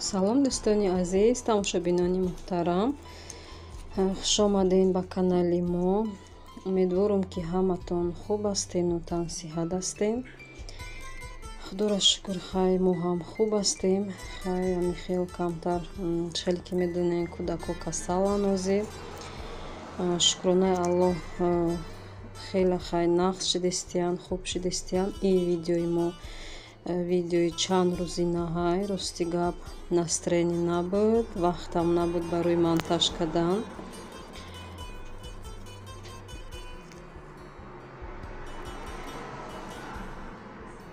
салом дӯстони азиз, тамошобинони муҳтарам, хуш омадед ба канали мо. Умедворам ки ҳаматон хуб ҳастену тансиҳат ҳастед. худоро шукр, хай мо ҳам хуб ҳастем. Хай хел камтар, хеле ки медонем кӯдако касаланд ҳозир. шукронаи аллоҳ, хеле хай нағз шидестиянд, хуб шидестиянд. ин видеои мо видеои чанд рӯзи наҳай, рости гап настроение набуд, вақтам набуд барои монтаж кардан.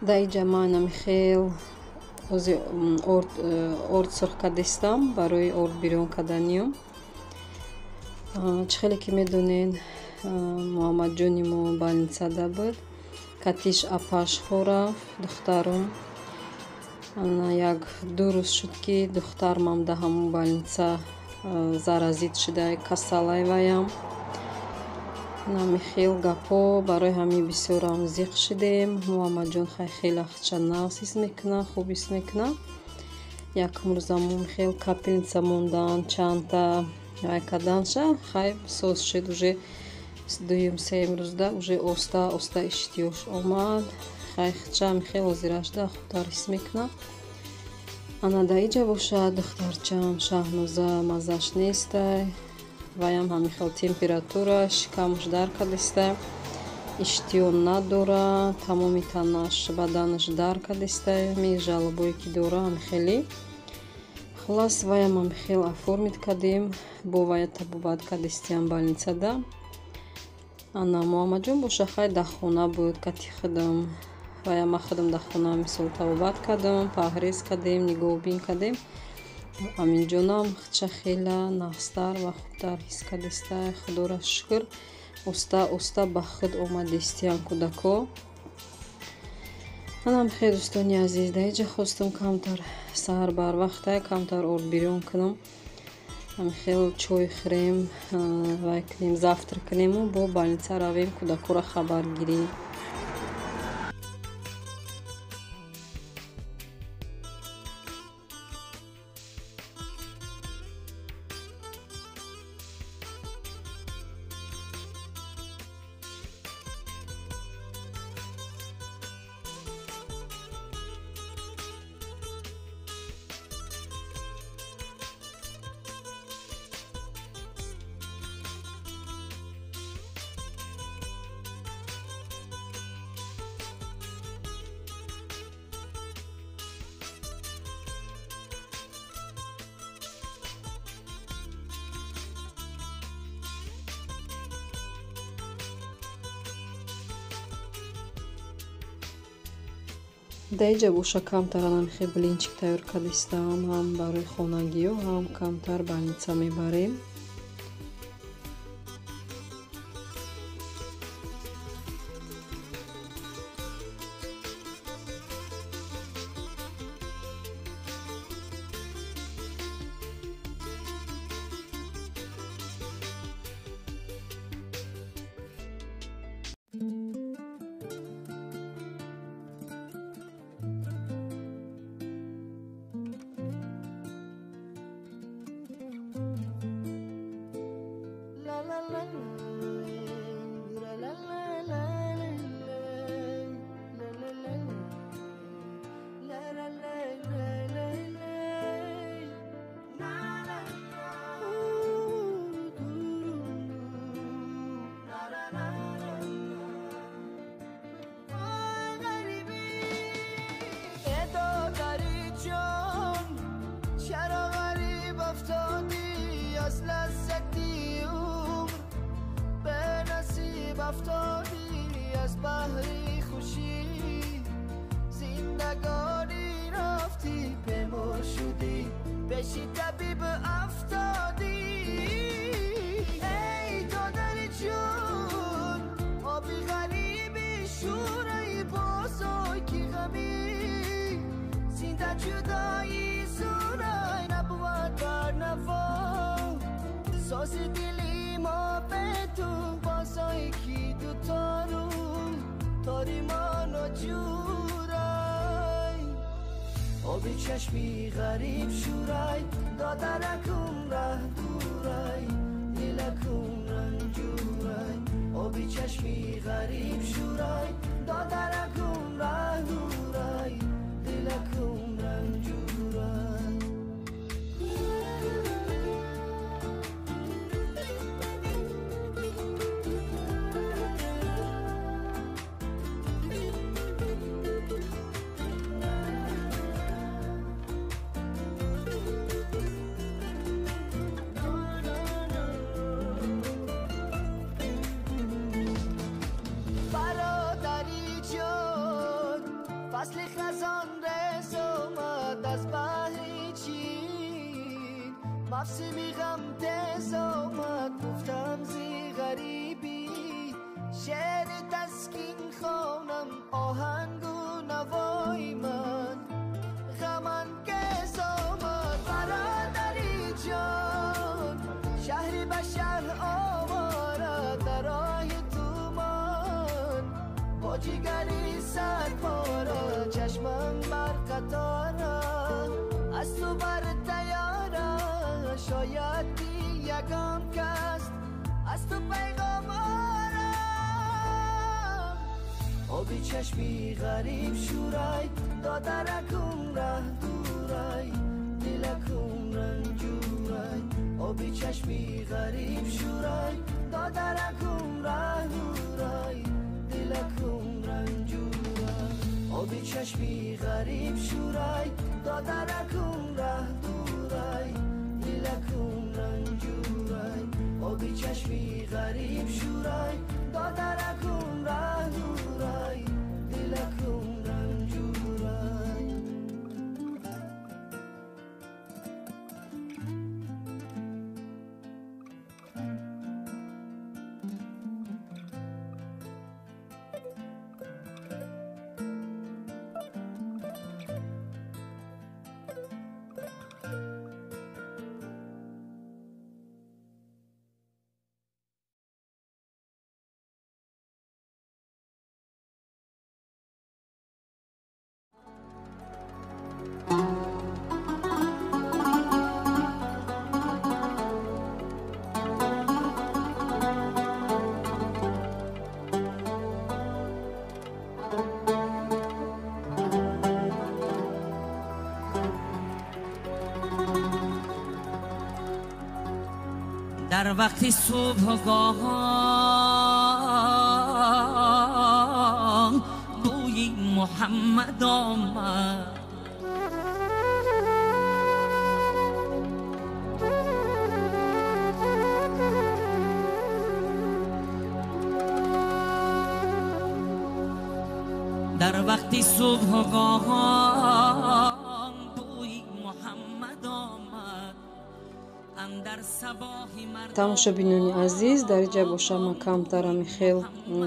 дар инҷа ман хел орд сурх кардистам барои орд бирён карданиам. чӣ хеле ки медонед, муҳаммадҷони мо больницада буд. катиш апаш хорафт духтарам. як ду рӯз шуд ки духтармам дар ҳамон больница заразит шуда касалай ваям. хел гапо барои ҳамин бисёрам зиқ шидем. муҳаммадҷон хеле хача нағз ҳис мекунад, хуб ҳис мекунад. якум рӯзамон хел капельница мондан, чандта вай карданша хай соз шуд. уже дуюм сеюм рӯзда уже оста оста иштиёш омад. хай хача хел озирашда хубтар ҳис мекунад. ана дар инҷа бошад духтарчам Шаҳноза мазаш нестай. ваям ҳамин хел температураш камш дар кардистай, иштиён надорад, тамоми танаш баданаш дар кардистай. ҳамин жалобое ки дора хеле хулас ваям хел оформид кардем, бо вая табобат кардистиям больницада. ана муҳаммадҷон боша хай дар хона буд, кати худам ваям худам дар хона мисол табобат кардам, паҳрез кардем, нигоҳубин кардем. аминҷонам хача хела нағзтар ва хубтар ҳис кардистай. худоро шукр, оста оста ба худ омадистиям кӯдако. манам хеле дӯстони азиз дар инҷа хостам камтар саҳар барвақта камтар орд бирён кунам. хел чой хӯрем, вай кунем, завтрак кунему, бо больница равем кӯдакоро хабар гирем. дар инҷа боша камтар хел блинчик тайёр кардистам, ҳам барои хонагиё, ҳам камтар больница мебарем. افتادی از بحری خوشی زندگانی رفتی بمو شدی بشی طبیب افتادی ای دادر جون آبی غریبی شورای بازاکی غمی زنده جدایی سورای نبود بر نوا ساز دلی ما به تو بازایی کی دوتارو تاری ما نجورای آبی چشمی غریب شورای دادرکم ره دورای دلکم رنجورای آبی چشمی غریب شورای دادرکم ره دورای دلکم رنجورای فصل خزان رس اومد از بحری چین مفسمی غم تز اومد گفتم زی غریبی شعر تسکین خونم آهنگ و نوای من غمن کس اومد برادری جان شهری به شهر آواره در راه تومان با جیگری سرپاره چشمم بر قطاره از تو بر تیاره شاید یکم کس از تو پیغام آرم آبی چشمی غریب شورای دادرکم ره دورای دلکم رنجورای آبی چشمی غریب شورای دادرکم ره دورای دلکم رنجورای آبی چشمی غریب شورای دادرکم ره دورای دلکم رنجورای آبی چشمی غریب شورای دادرکم ره دورای دلکم رنجورای در وقتی صبحگاهان بوی محمد آمد در وقتی صبحگاهان بوی محمد آمد اندر صباحی тамошобинони азиз дар ҷа бошама камтара михел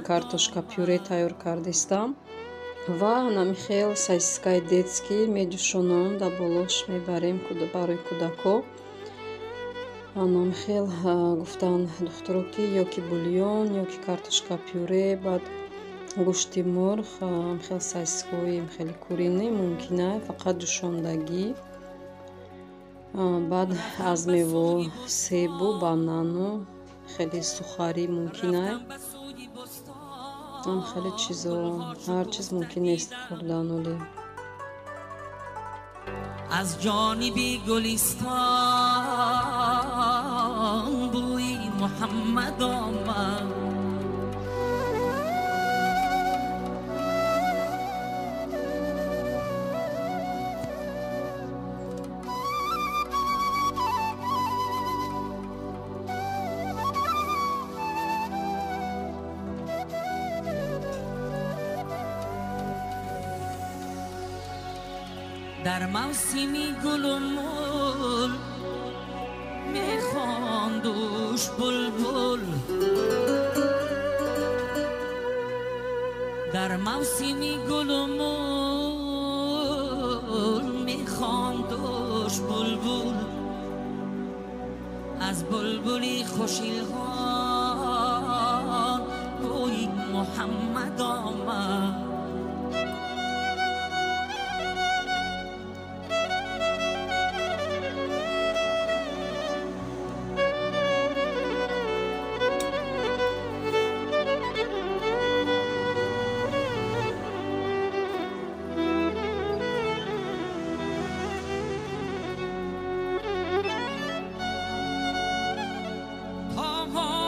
картошка пюре тайёр кардистам ва намихел сосискаи детский медӯшонам да болош мебарем барои кӯдако намихел гуфтан духтуро ки ё ки бульён ё ки картошка пюре баъд гӯшти мурғ михел сосискаҳои михели курини мумкина фақат ҷӯшондагӣ баъд аз мево себу банану хеле сухарӣ мумкин аст хеле чизо ҳар чиз мумкин нест хӯрдан оле از جانبی گلستان بوی محمد آمد در موسمی گل و مل میخواندوش بلبل در موسمی گل و مل میخواندوش بلبل از بلبلی خوشیلان بوی محمد آمد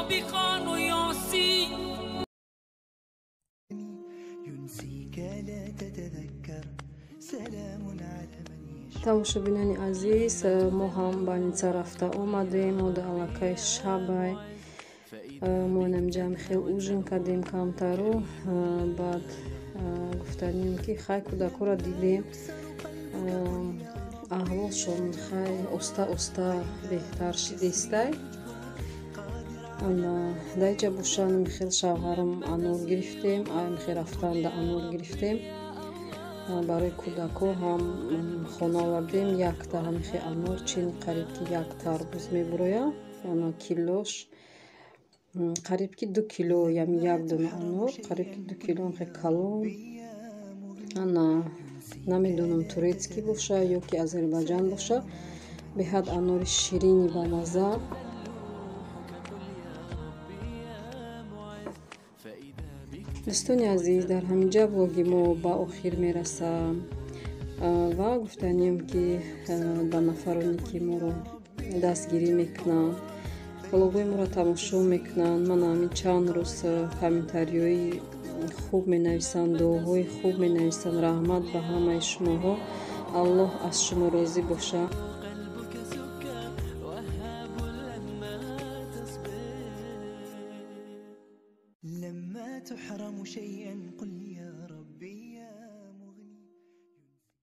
بخوان و یاسین ينسيك لا تتذكر سلام على من يشاء. тамошобинони азиз, мо ҳам ба ница рафта омадем. Мо дар аллакай шабай мо намҷам хел ужин кардем камтару. Баъд гуфтанем ки хай кӯдакҳоро дидем, аҳволшон хай оста оста беҳтар шидистай. дар ҷа бошан михел шавҳарам анор гирифтем, михел рафтан да анор гирифтем. барои кӯдакҳо ҳам хона овардем. якта ҳамихе анор чини қариб ки як тарбуз мебуроя, килош қариб ки 2 кило, яъни як дона анор қариб ки 2 кило ҳамихе калон. намедонам турецкӣ боша ё ки озарбойҷан боша. беҳад анори ширини бамаза. дӯстони азиз, дар ҳамин ҷа влоги мо ба охир мерасам ва гуфтанем ки ба нафароне ки моро дастгирӣ мекунанд, влогҳои моро тамошо мекунанд, ман ҳамин чанд рӯз комментариҳои хуб менависанд, дуоҳои хуб менависанд. раҳмат ба ҳамаи шумоҳо. аллоҳ аз шумо розӣ бошад. لما تحرم شيئا قل يا رب